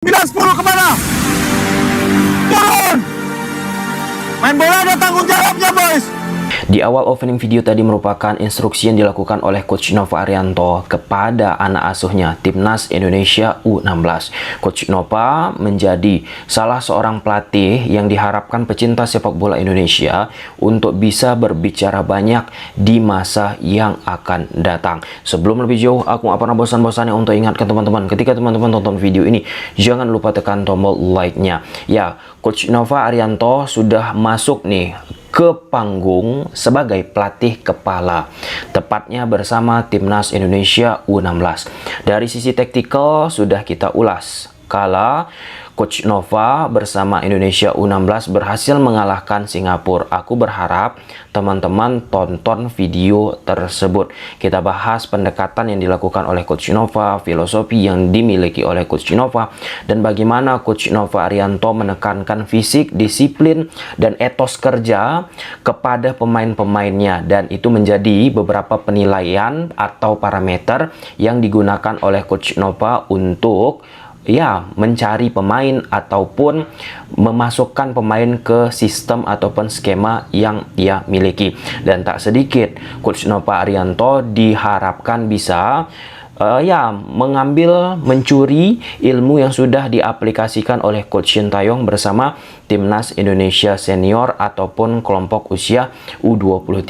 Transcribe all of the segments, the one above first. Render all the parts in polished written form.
9-10 kemana? Turun! Main bola ada tanggung jawabnya, boys! Di awal opening video tadi merupakan instruksi yang dilakukan oleh Coach Nova Arianto kepada anak asuhnya Timnas Indonesia U16. Coach Nova menjadi salah seorang pelatih yang diharapkan pecinta sepak bola Indonesia untuk bisa berbicara banyak di masa yang akan datang. Sebelum lebih jauh, aku gak pernah bosan-bosannya untuk ingatkan teman-teman, ketika teman-teman tonton video ini, jangan lupa tekan tombol like-nya. Ya, Coach Nova Arianto sudah masuk nih ke panggung sebagai pelatih kepala, tepatnya bersama Timnas Indonesia U16. Dari sisi taktikal sudah kita ulas kala Coach Nova bersama Indonesia U16 berhasil mengalahkan Singapura. Aku berharap teman-teman tonton video tersebut. Kita bahas pendekatan yang dilakukan oleh Coach Nova, filosofi yang dimiliki oleh Coach Nova, dan bagaimana Coach Nova Arianto menekankan fisik, disiplin, dan etos kerja kepada pemain-pemainnya. Dan itu menjadi beberapa penilaian atau parameter yang digunakan oleh Coach Nova untuk mencari pemain ataupun memasukkan pemain ke sistem ataupun skema yang ia miliki. Dan tak sedikit Coach Nova Arianto diharapkan bisa mencuri ilmu yang sudah diaplikasikan oleh Coach Shin Taeyong bersama Timnas Indonesia Senior ataupun kelompok usia U23.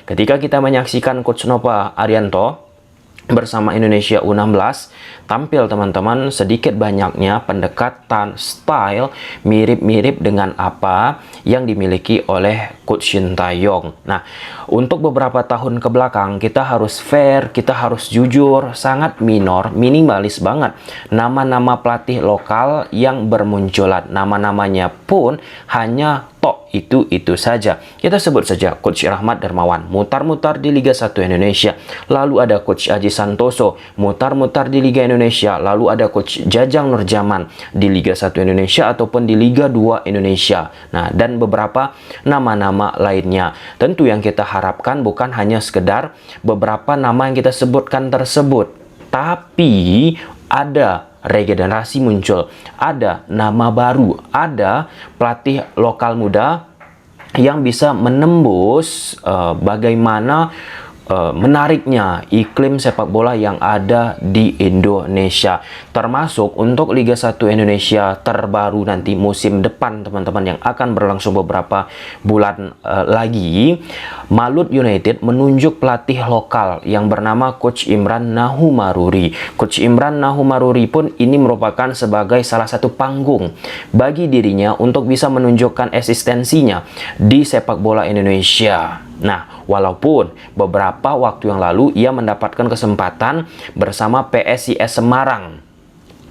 Ketika kita menyaksikan Coach Nova Arianto bersama Indonesia U16 tampil, teman-teman, sedikit banyaknya pendekatan style mirip-mirip dengan apa yang dimiliki oleh Coach Shin Taeyong. Nah, untuk beberapa tahun ke belakang kita harus fair, kita harus jujur, sangat minimalis banget nama-nama pelatih lokal yang bermunculan. Nama-namanya pun hanya itu saja. Kita sebut saja Coach Rahmat Darmawan, mutar-mutar di Liga 1 Indonesia. Lalu ada Coach Aji Santoso, mutar-mutar di Liga Indonesia. Lalu ada Coach Jajang Nurjaman di Liga 1 Indonesia ataupun di Liga 2 Indonesia. Nah, dan beberapa nama-nama lainnya. Tentu yang kita harapkan bukan hanya sekedar beberapa nama yang kita sebutkan tersebut, tapi ada regenerasi muncul, ada nama baru, ada pelatih lokal muda yang bisa menembus bagaimana menariknya iklim sepak bola yang ada di Indonesia, termasuk untuk Liga 1 Indonesia terbaru nanti musim depan, teman-teman, yang akan berlangsung beberapa bulan lagi. Malut United menunjuk pelatih lokal yang bernama Coach Imran Nahumaruri. Coach Imran Nahumaruri pun ini merupakan sebagai salah satu panggung bagi dirinya untuk bisa menunjukkan eksistensinya di sepak bola Indonesia. Nah, walaupun beberapa waktu yang lalu ia mendapatkan kesempatan bersama PSIS Semarang.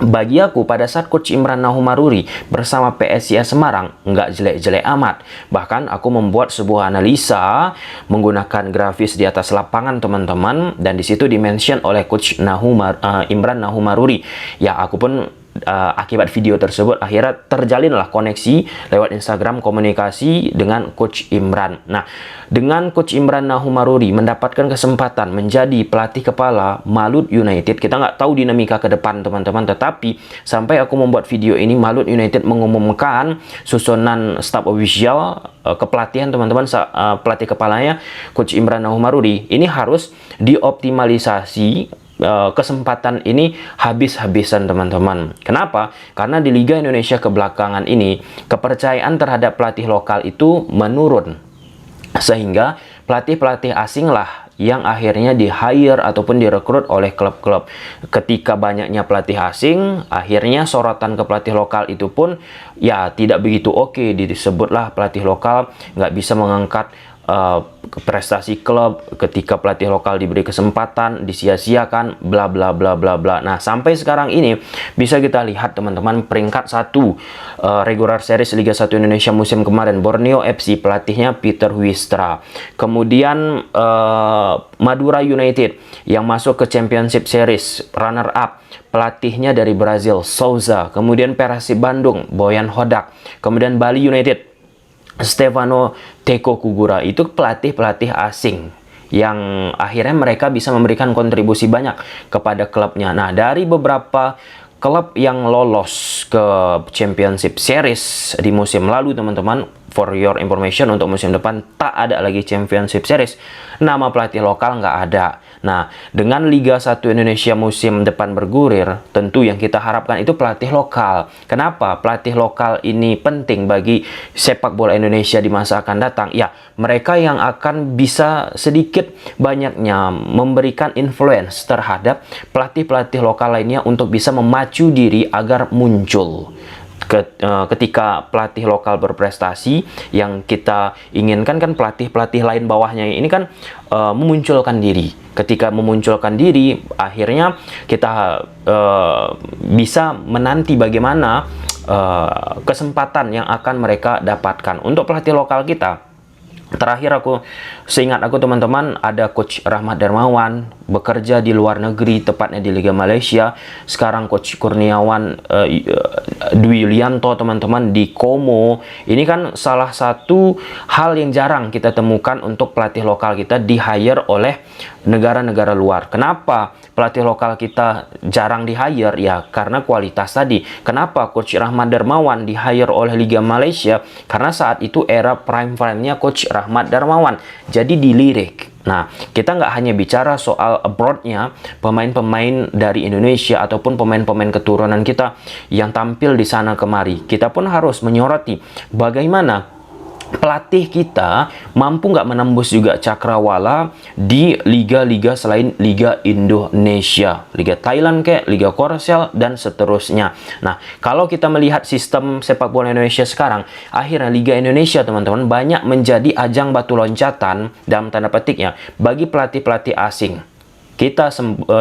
Bagi aku, pada saat Coach Imran Nahumaruri bersama PSIS Semarang nggak jelek-jelek amat. Bahkan aku membuat sebuah analisa menggunakan grafis di atas lapangan, teman-teman, dan di situ dimention oleh Coach Imran Nahumaruri. Ya, aku pun akibat video tersebut akhirnya terjalinlah koneksi lewat Instagram, komunikasi dengan Coach Imran. Nah, dengan Coach Imran Nahumaruri mendapatkan kesempatan menjadi pelatih kepala Malut United, kita nggak tahu dinamika ke depan, teman-teman, tetapi sampai aku membuat video ini, Malut United mengumumkan susunan staf official kepelatihan, teman-teman. Pelatih kepalanya Coach Imran Nahumaruri ini harus dioptimalisasi. Kesempatan ini habis-habisan, teman-teman. Kenapa? Karena di Liga Indonesia kebelakangan ini kepercayaan terhadap pelatih lokal itu menurun, sehingga pelatih-pelatih asing lah yang akhirnya di-hire ataupun direkrut oleh klub-klub. Ketika banyaknya pelatih asing, akhirnya sorotan ke pelatih lokal itu pun tidak begitu oke. Disebutlah pelatih lokal nggak bisa mengangkat prestasi klub ketika pelatih lokal diberi kesempatan, disia-siakan, bla bla bla bla bla. Nah, sampai sekarang ini bisa kita lihat, teman-teman, peringkat 1 regular series Liga 1 Indonesia musim kemarin Borneo FC, pelatihnya Peter Wistra. Kemudian Madura United yang masuk ke Championship Series runner up, pelatihnya dari Brazil, Souza. Kemudian Persib Bandung, Boyan Hodak. Kemudian Bali United, Stefano Teko Kugura. Itu pelatih-pelatih asing yang akhirnya mereka bisa memberikan kontribusi banyak kepada klubnya. Nah, dari beberapa klub yang lolos ke Championship Series di musim lalu, teman-teman, for your information, untuk musim depan tak ada lagi Championship Series. Nama pelatih lokal nggak ada. Nah, dengan Liga 1 Indonesia musim depan bergulir, tentu yang kita harapkan itu pelatih lokal. Kenapa? Pelatih lokal ini penting bagi sepak bola Indonesia di masa akan datang. Ya, mereka yang akan bisa sedikit banyaknya memberikan influence terhadap pelatih-pelatih lokal lainnya untuk bisa memacu diri agar muncul. Ketika pelatih lokal berprestasi, yang kita inginkan kan pelatih-pelatih lain bawahnya ini kan memunculkan diri. Ketika memunculkan diri, akhirnya kita bisa menanti bagaimana kesempatan yang akan mereka dapatkan. Untuk pelatih lokal kita, terakhir seingat aku teman-teman, ada Coach Rahmat Darmawan bekerja di luar negeri, tepatnya di Liga Malaysia. Sekarang Coach Kurniawan Dwi Yulianto, teman-teman, di Como. Ini kan salah satu hal yang jarang kita temukan untuk pelatih lokal kita di-hire oleh negara-negara luar. Kenapa pelatih lokal kita jarang di-hire? Ya, karena kualitas tadi. Kenapa Coach Rahmat Darmawan di-hire oleh Liga Malaysia? Karena saat itu era prime-nya Coach Rahmat Darmawan. Jadi dilirik. Nah, kita nggak hanya bicara soal abroad-nya, pemain-pemain dari Indonesia ataupun pemain-pemain keturunan kita yang tampil di sana kemari. Kita pun harus menyoroti bagaimana pelatih kita mampu nggak menembus juga cakrawala di liga-liga selain Liga Indonesia, Liga Thailand kayak Liga Korsel dan seterusnya. Nah, kalau kita melihat sistem sepak bola Indonesia sekarang, akhirnya Liga Indonesia, teman-teman, banyak menjadi ajang batu loncatan dalam tanda petik ya bagi pelatih-pelatih asing. Kita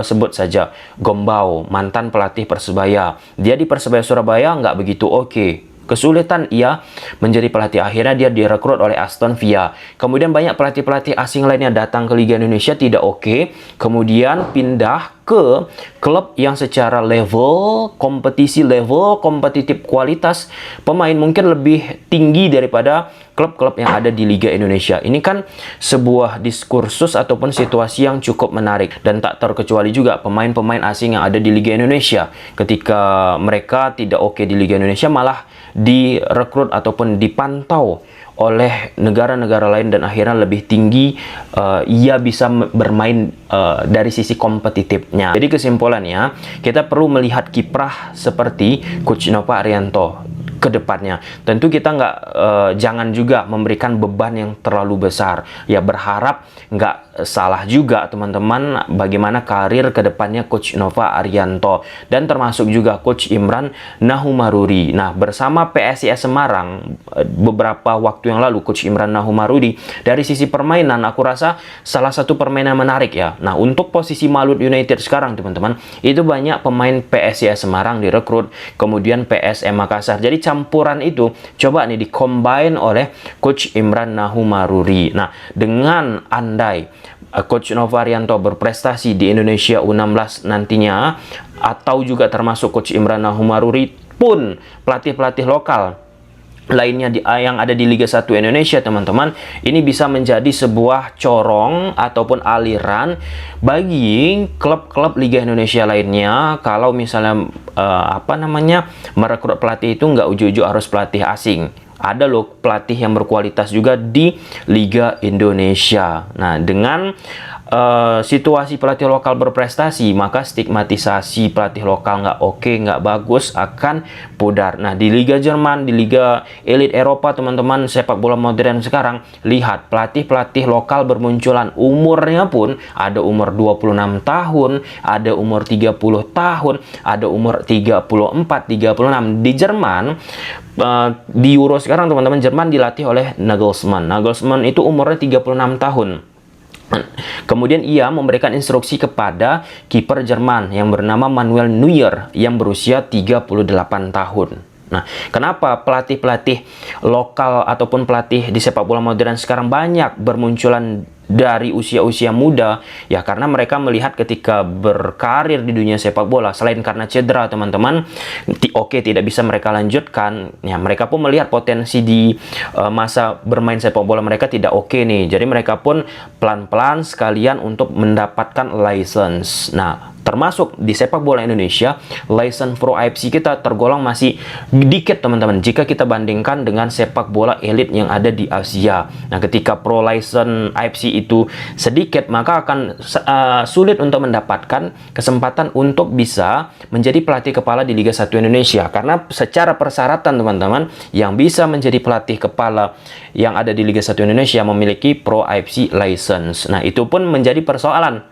sebut saja Gombau, mantan pelatih Persebaya. Dia di Persebaya Surabaya nggak begitu oke. Kesulitan ia menjadi pelatih, akhirnya dia direkrut oleh Aston Villa. Kemudian banyak pelatih-pelatih asing lainnya datang ke Liga Indonesia, tidak oke. Kemudian pindah ke klub yang secara level kompetitif kualitas pemain mungkin lebih tinggi daripada klub-klub yang ada di Liga Indonesia. Ini kan sebuah diskursus ataupun situasi yang cukup menarik, dan tak terkecuali juga pemain-pemain asing yang ada di Liga Indonesia. Ketika mereka tidak oke di Liga Indonesia, malah direkrut ataupun dipantau oleh negara-negara lain, dan akhirnya lebih tinggi ia bisa bermain dari sisi kompetitifnya. Jadi kesimpulannya, kita perlu melihat kiprah seperti Coach Nova Arianto ke depannya. Tentu kita jangan juga memberikan beban yang terlalu besar. Ya, berharap nggak salah juga, teman-teman, bagaimana karir ke depannya Coach Nova Arianto, dan termasuk juga Coach Imran Nahumarudi. Nah, bersama PSIS Semarang beberapa waktu yang lalu, Coach Imran Nahumarudi dari sisi permainan aku rasa salah satu permainan menarik ya. Nah, untuk posisi Malut United sekarang, teman-teman, itu banyak pemain PSIS Semarang direkrut, kemudian PSM Makassar. Jadi campuran itu coba nih di-combine oleh Coach Imran Nahumarudi. Nah, dengan andai Coach Nova Arianto berprestasi di Indonesia U16 nantinya, atau juga termasuk Coach Imran Nahumarudi pun pelatih-pelatih lokal lainnya yang ada di Liga 1 Indonesia, teman-teman, ini bisa menjadi sebuah corong ataupun aliran bagi klub-klub Liga Indonesia lainnya. Kalau misalnya merekrut pelatih itu nggak ujuk-ujuk harus pelatih asing. Ada loh pelatih yang berkualitas juga di Liga Indonesia. Nah, dengan situasi pelatih lokal berprestasi, maka stigmatisasi pelatih lokal nggak oke, nggak bagus akan pudar. Nah, di Liga Jerman, di Liga Elit Eropa, teman-teman, sepak bola modern sekarang, lihat pelatih-pelatih lokal bermunculan. Umurnya pun ada umur 26 tahun, ada umur 30 tahun, ada umur 34, 36. Di Jerman, di Euro sekarang, teman-teman, Jerman dilatih oleh Nagelsmann. Nagelsmann itu umurnya 36 tahun. Kemudian ia memberikan instruksi kepada kiper Jerman yang bernama Manuel Neuer yang berusia 38 tahun. Nah, kenapa pelatih-pelatih lokal ataupun pelatih di sepak bola modern sekarang banyak bermunculan dari usia-usia muda, ya karena mereka melihat ketika berkarir di dunia sepak bola, selain karena cedera teman-teman, oke tidak bisa mereka lanjutkan, ya mereka pun melihat potensi di masa bermain sepak bola mereka tidak oke nih, jadi mereka pun pelan-pelan sekalian untuk mendapatkan license. Nah, termasuk di sepak bola Indonesia, license Pro AFC kita tergolong masih dikit teman-teman jika kita bandingkan dengan sepak bola elit yang ada di Asia. Nah, ketika Pro license AFC itu sedikit, maka akan sulit untuk mendapatkan kesempatan untuk bisa menjadi pelatih kepala di Liga 1 Indonesia, karena secara persyaratan teman-teman, yang bisa menjadi pelatih kepala yang ada di Liga 1 Indonesia memiliki Pro AFC license. Nah, itu pun menjadi persoalan.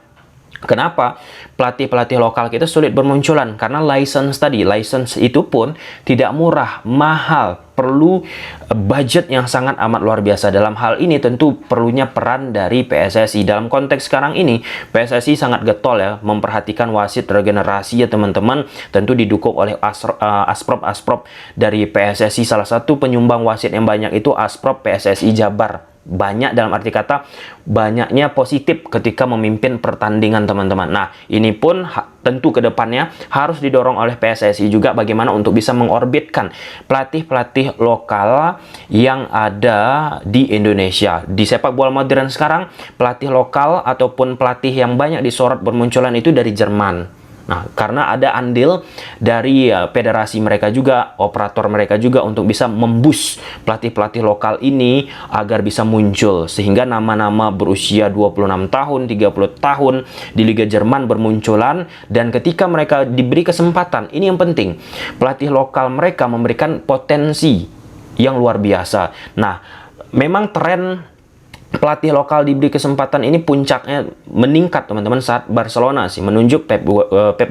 Kenapa pelatih-pelatih lokal kita sulit bermunculan? Karena license tadi, license itu pun tidak murah, mahal, perlu budget yang sangat amat luar biasa. Dalam hal ini tentu perlunya peran dari PSSI. Dalam konteks sekarang ini, PSSI sangat getol ya, memperhatikan wasit regenerasi ya teman-teman. Tentu didukung oleh Asprop dari PSSI. Salah satu penyumbang wasit yang banyak itu Asprop PSSI Jabar. Banyak dalam arti kata banyaknya positif ketika memimpin pertandingan teman-teman. Nah, ini pun tentu ke depannya harus didorong oleh PSSI juga bagaimana untuk bisa mengorbitkan pelatih-pelatih lokal yang ada di Indonesia. Di sepak bola modern sekarang, pelatih lokal ataupun pelatih yang banyak disorot bermunculan itu dari Jerman. Nah, karena ada andil dari federasi mereka juga, operator mereka juga untuk bisa memboost pelatih-pelatih lokal ini agar bisa muncul. Sehingga nama-nama berusia 26 tahun, 30 tahun di Liga Jerman bermunculan. Dan ketika mereka diberi kesempatan, ini yang penting, pelatih lokal mereka memberikan potensi yang luar biasa. Nah, memang tren pelatih lokal diberi kesempatan ini puncaknya meningkat teman-teman saat Barcelona sih menunjuk Pep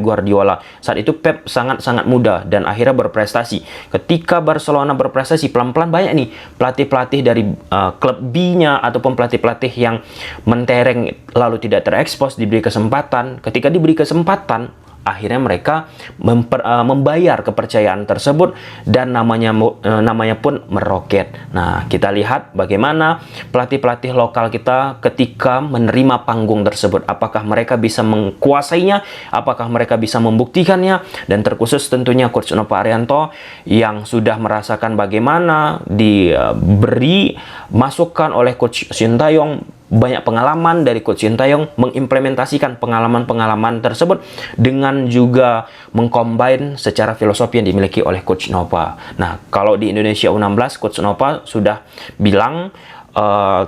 Guardiola. Saat itu Pep sangat-sangat muda dan akhirnya berprestasi. Ketika Barcelona berprestasi, pelan-pelan banyak nih pelatih-pelatih dari klub B-nya ataupun pelatih-pelatih yang mentereng lalu tidak terekspos diberi kesempatan. Ketika diberi kesempatan, akhirnya mereka membayar kepercayaan tersebut dan namanya pun meroket. Nah, kita lihat bagaimana pelatih-pelatih lokal kita ketika menerima panggung tersebut. Apakah mereka bisa menguasainya? Apakah mereka bisa membuktikannya? Dan terkhusus tentunya Coach Nova Arianto yang sudah merasakan bagaimana diberi masukan oleh Coach Sintayong, banyak pengalaman dari Coach Sintayong mengimplementasikan pengalaman-pengalaman tersebut dengan juga mengcombine secara filosofi yang dimiliki oleh Coach Nova. Nah, kalau di Indonesia U16, Coach Nova sudah bilang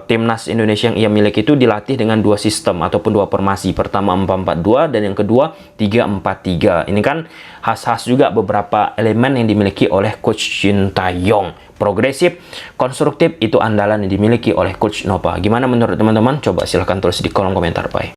timnas Indonesia yang ia miliki itu dilatih dengan dua sistem ataupun dua formasi. Pertama 4-4-2 dan yang kedua 3-4-3. Ini kan khas-khas juga beberapa elemen yang dimiliki oleh Coach Sintayong. Progresif, konstruktif itu andalan yang dimiliki oleh Coach Nova. Gimana menurut teman-teman? Coba silahkan tulis di kolom komentar, Pak.